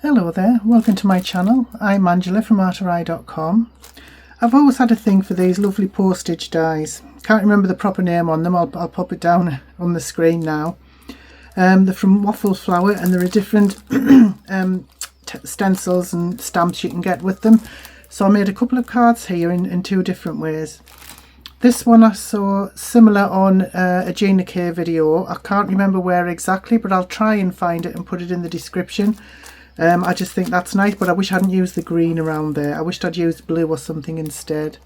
Hello there, welcome to my channel. I'm Angela from arteri.com. I've always had a thing for these lovely postage dies. Can't remember the proper name on them, I'll pop it down on the screen now. They're from Waffle flour and there are different stencils and stamps you can get with them. So I made a couple of cards here in two different ways. This one I saw similar on a Gina K video. I can't remember where exactly, but I'll try and find it and put it in the description. I just think that's nice, but I wish I hadn't used the green around there. I wished I'd used blue or something instead.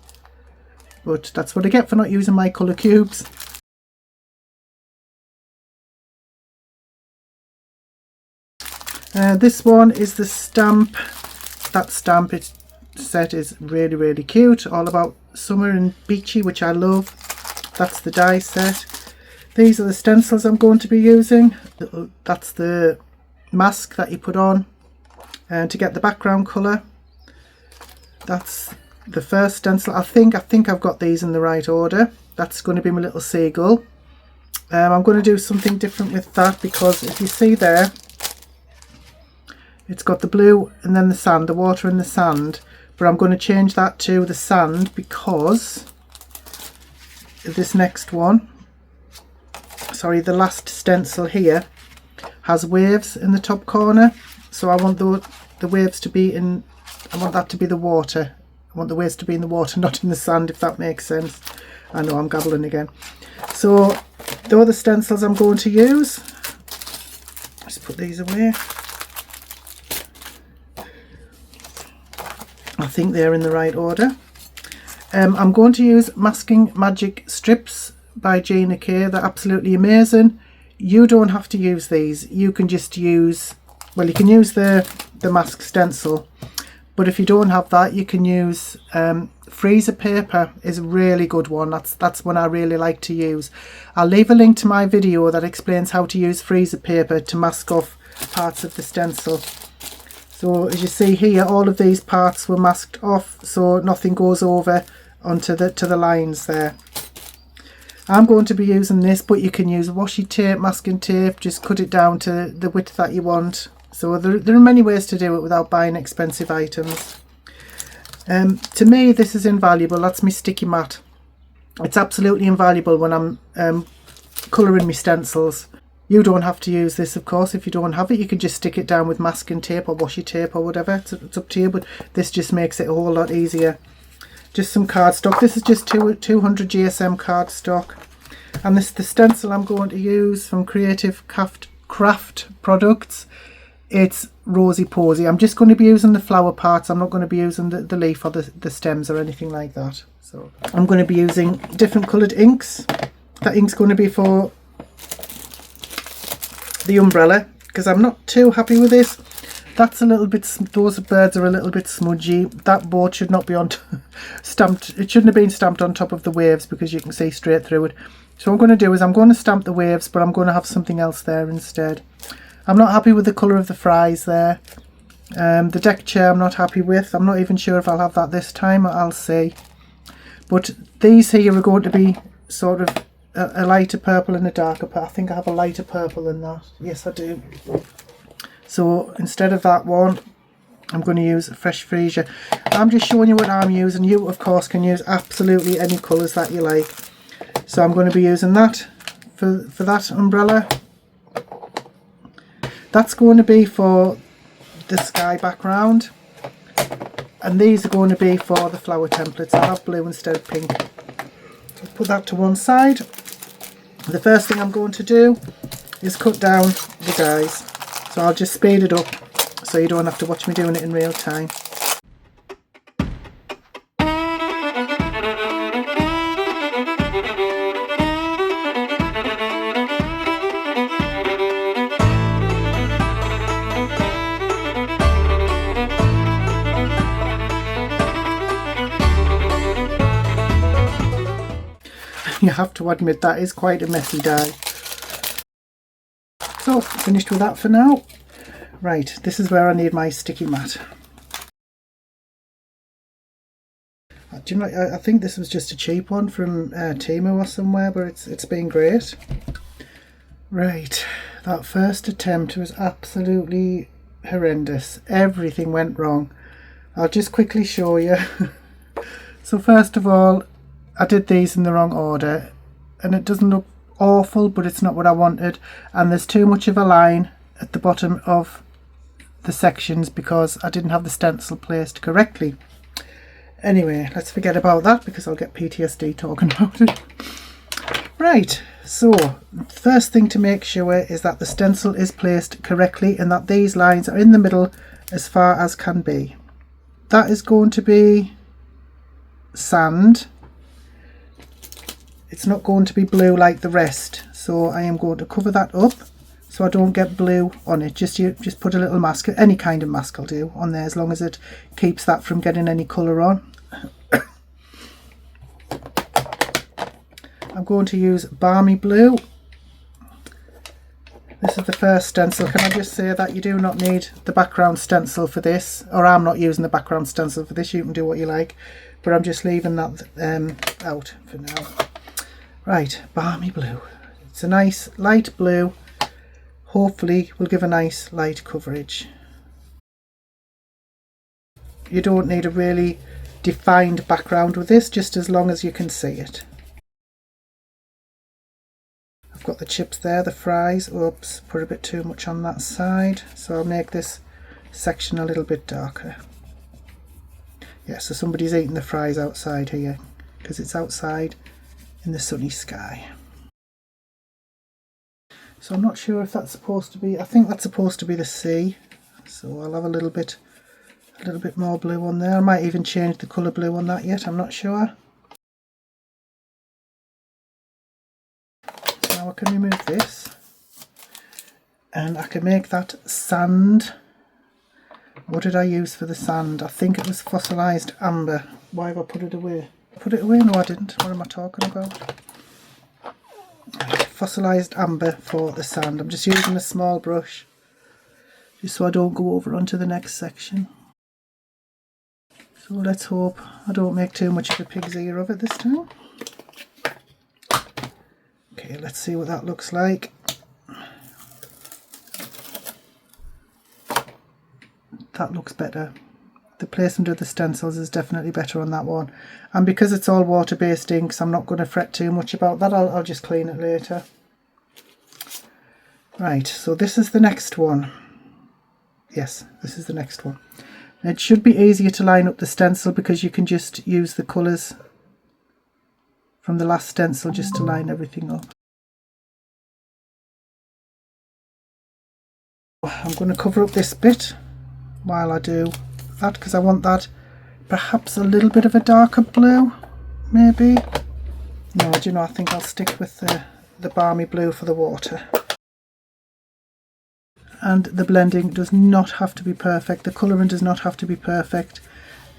But that's what I get for not using my colour cubes. This one is the stamp. That stamp set is really cute. All about summer and beachy, which I love. That's the die set. These are the stencils I'm going to be using. That's the mask that you put on to get the background colour. That's the first stencil. I think I've got these in the right order. That's going to be my little seagull. I'm going to do something different with that because if you see there, it's got the blue and then the sand, the water and the sand, but I'm going to change that to the sand because this next one, sorry, the last stencil here has waves in the top corner, so I want the waves to be in, I want that to be the water. I want the waves to be in the water, not in the sand, if that makes sense. I know I'm gabbling again. So the other stencils I'm going to use, let's put these away. I think they're in the right order. I'm going to use Masking Magic strips by Gina K. They're absolutely amazing. You don't have to use these. You can just use, well, you can use the mask stencil, but if you don't have that, you can use freezer paper is a really good one. That's one I really like to use. I'll leave a link to my video that explains how to use freezer paper to mask off parts of the stencil. So as you see here, all of these parts were masked off, so nothing goes over onto the lines there. I'm going to be using this, but you can use washi tape, masking tape, just cut it down to the width that you want. So there are many ways to do it without buying expensive items. To me, this is invaluable. That's my sticky mat. It's absolutely invaluable when I'm colouring my stencils. You don't have to use this, of course. If you don't have it, you can just stick it down with masking tape or washi tape or whatever. It's up to you, but this just makes it a whole lot easier. Just some cardstock. This is just 200 GSM cardstock. And this is the stencil I'm going to use from Creative Craft Products. It's Rosy Posy. I'm just going to be using the flower parts. I'm not going to be using the leaf or the stems or anything like that. So I'm going to be using different coloured inks. That ink's going to be for the umbrella because I'm not too happy with this. That's a little bit, those birds are a little bit smudgy. That boat should not be on stamped. It shouldn't have been stamped on top of the waves because you can see straight through it. So what I'm going to do is I'm going to stamp the waves, but I'm going to have something else there instead. I'm not happy with the colour of the fries there. The deck chair I'm not happy with. I'm not even sure if I'll have that this time. I'll see. But these here are going to be sort of a lighter purple and a darker purple. I think I have a lighter purple than that. Yes, I do. So instead of that one, I'm going to use Fresh Freesia. I'm just showing you what I'm using. You, of course, can use absolutely any colours that you like. So I'm going to be using that for that umbrella. That's going to be for the sky background. And these are going to be for the flower templates. I have blue instead of pink. So put that to one side. The first thing I'm going to do is cut down the dies. So I'll just speed it up so you don't have to watch me doing it in real time. You have to admit that is quite a messy die. So finished with that for now. Right, this is where I need my sticky mat. Do you know, I think this was just a cheap one from Temu or somewhere, but it's been great. Right, that first attempt was absolutely horrendous. Everything went wrong. I'll just quickly show you. So first of all, I did these in the wrong order, and it doesn't look awful, but it's not what I wanted, and there's too much of a line at the bottom of the sections because I didn't have the stencil placed correctly. Anyway, let's forget about that because I'll get PTSD talking about it. Right, so first thing to make sure is that the stencil is placed correctly and that these lines are in the middle as far as can be. That is going to be sand. It's not going to be blue like the rest, so I am going to cover that up so I don't get blue on it. Just put a little mask, any kind of mask will do on there, as long as it keeps that from getting any colour on. I'm going to use Balmy Blue. This is the first stencil. Can I just say that you do not need the background stencil for this, or I'm not using the background stencil for this. You can do what you like, but I'm just leaving that out for now. Right, Balmy Blue. It's a nice light blue. Hopefully will give a nice light coverage. You don't need a really defined background with this, just as long as you can see it. I've got the chips there, the fries. Oops, put a bit too much on that side, so I'll make this section a little bit darker. Yeah, so somebody's eating the fries outside here because it's outside in the sunny sky. So I'm not sure if that's supposed to be, I think that's supposed to be the sea, so I'll have a little bit more blue on there. I might even change the colour blue on that yet, I'm not sure. Now I can remove this and I can make that sand. What did I use for the sand? I think it was fossilised amber. Why have I put it away? Put it away? No, I didn't. What am I talking about? Fossilised amber for the sand. I'm just using a small brush just so I don't go over onto the next section. So let's hope I don't make too much of a pig's ear of it this time. Okay, let's see what that looks like. That looks better. The placement of the stencils is definitely better on that one, and because it's all water-based inks, I'm not going to fret too much about that. I'll just clean it later. Right, so this is the next one. Yes, this is the next one. It should be easier to line up the stencil because you can just use the colours from the last stencil just to line everything up. I'm going to cover up this bit while I do that because I want that perhaps a little bit of a darker blue, maybe. No, do you know, I think I'll stick with the Balmy Blue for the water. And the blending does not have to be perfect, the colouring does not have to be perfect.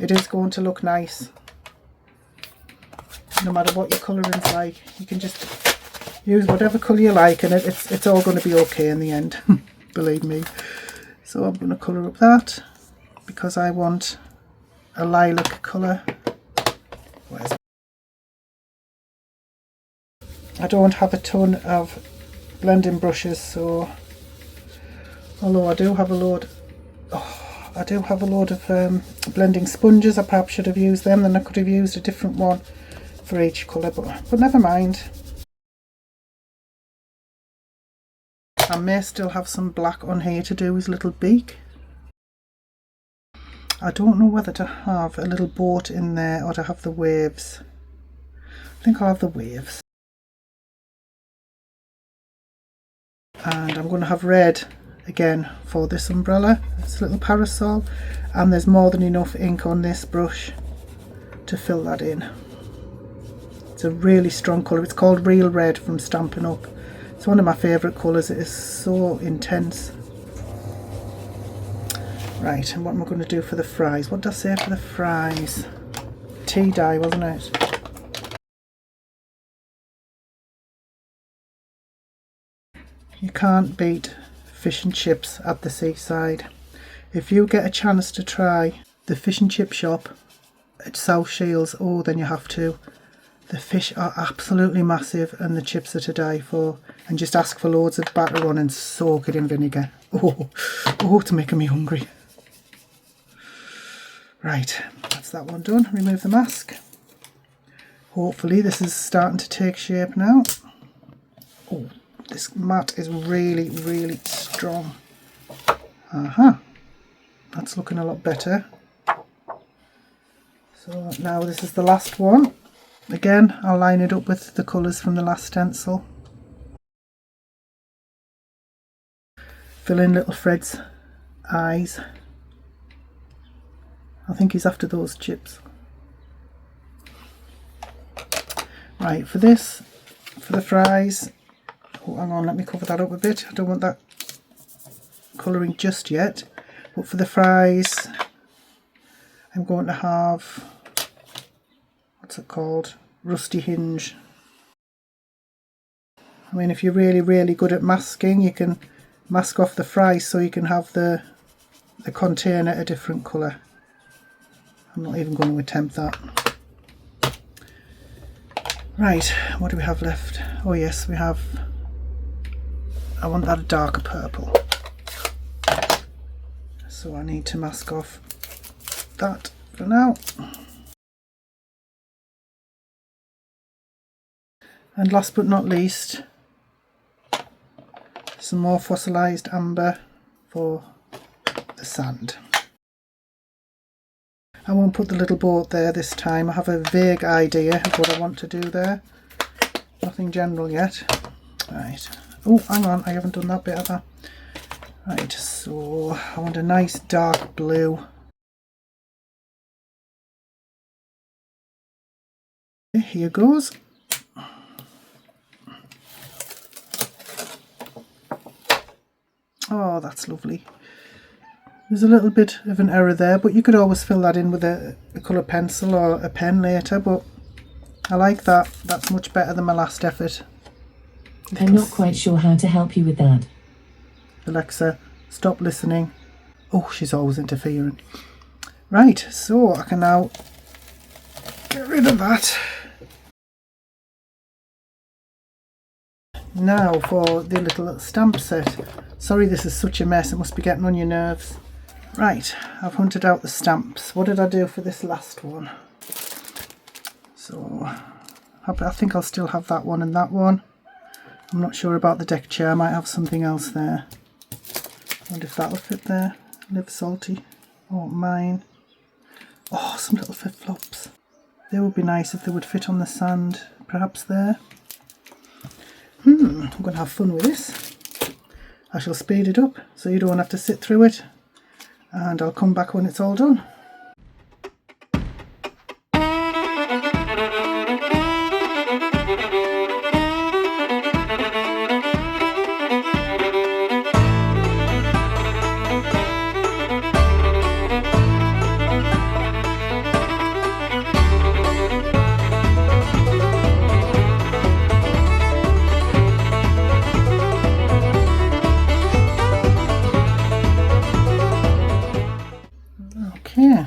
It is going to look nice no matter what your colouring's like. You can just use whatever colour you like and it's all going to be okay in the end. Believe me. So I'm going to colour up that because I want a lilac colour. I don't have a ton of blending brushes, so although I do have a load of blending sponges, I perhaps should have used them, then I could have used a different one for each colour, but never mind. I may still have some black on here to do his little beak. I don't know whether to have a little boat in there or to have the waves. I think I'll have the waves. And I'm going to have red again for this umbrella. It's a little parasol, and there's more than enough ink on this brush to fill that in. It's a really strong colour. It's called Real Red from Stampin' Up. It's one of my favourite colours. It is so intense. Right, and what am I going to do for the fries? What did I say for the fries? Tea dye, wasn't it? You can't beat fish and chips at the seaside. If you get a chance to try the fish and chip shop at South Shields, oh, then you have to. The fish are absolutely massive and the chips are to die for. And just ask for loads of batter on and soak it in vinegar. Oh, it's making me hungry. Right, that's that one done. Remove the mask. Hopefully this is starting to take shape now. Oh, this mat is really, really strong. That's looking a lot better. So now this is the last one. Again, I'll line it up with the colours from the last stencil. Fill in little Fred's eyes. I think he's after those chips. Right, for this, for the fries, oh hang on, let me cover that up a bit. I don't want that colouring just yet. But for the fries, I'm going to have, what's it called? Rusty hinge. I mean, if you're really, really good at masking, you can mask off the fries so you can have the container a different colour. I'm not even going to attempt that. Right, what do we have left? Oh yes, we have, I want that a darker purple. So I need to mask off that for now. And last but not least, some more fossilised amber for the sand. I won't put the little boat there this time. I have a vague idea of what I want to do there. Nothing general yet. Right. Oh, hang on, I haven't done that bit either. Right, so I want a nice dark blue. Okay, here goes. Oh, that's lovely. There's a little bit of an error there, but you could always fill that in with a colour pencil or a pen later, but I like that. That's much better than my last effort. I'm not quite sure how to help you with that. Alexa, stop listening. Oh, she's always interfering. Right, so I can now get rid of that. Now for the little stamp set. Sorry this is such a mess, it must be getting on your nerves. Right, I've hunted out the stamps. What did I do for this last one? So I think I'll still have that one and that one. I'm not sure about the deck chair, I might have something else there. I wonder if that'll fit there. Live salty. Oh, mine. Oh, some little flip-flops. They would be nice if they would fit on the sand, perhaps there. I'm going to have fun with this. I shall speed it up so you don't have to sit through it, and I'll come back when it's all done. Okay,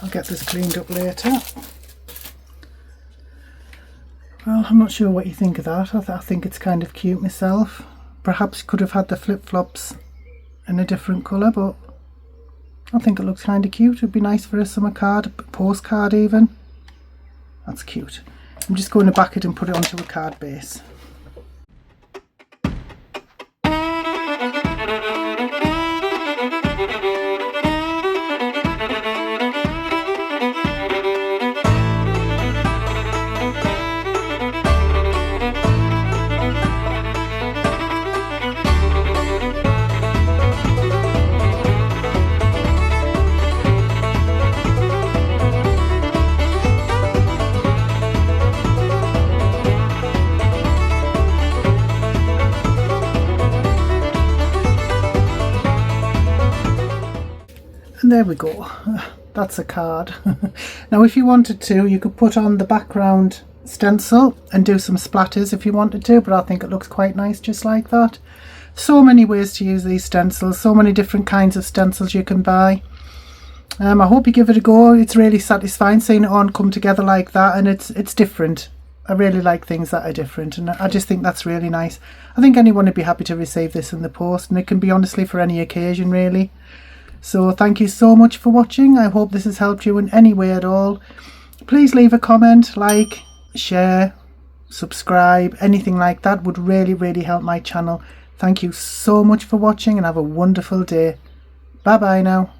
I'll get this cleaned up later. Well, I'm not sure what you think of that. I think it's kind of cute myself. Perhaps could have had the flip-flops in a different colour, but I think it looks kind of cute. It'd be nice for a summer card, a postcard even. That's cute. I'm just going to back it and put it onto a card base. There we go, that's a card. Now if you wanted to, you could put on the background stencil and do some splatters if you wanted to, but I think it looks quite nice just like that. So many ways to use these stencils, so many different kinds of stencils you can buy. I hope you give it a go. It's really satisfying seeing it all come together like that, and it's different. I really like things that are different, and I just think that's really nice. I think anyone would be happy to receive this in the post, and it can be honestly for any occasion really. So thank you so much for watching. I hope this has helped you in any way at all. Please leave a comment, like, share, subscribe, anything like that would really help my channel. Thank you so much for watching, and have a wonderful day. Bye bye now.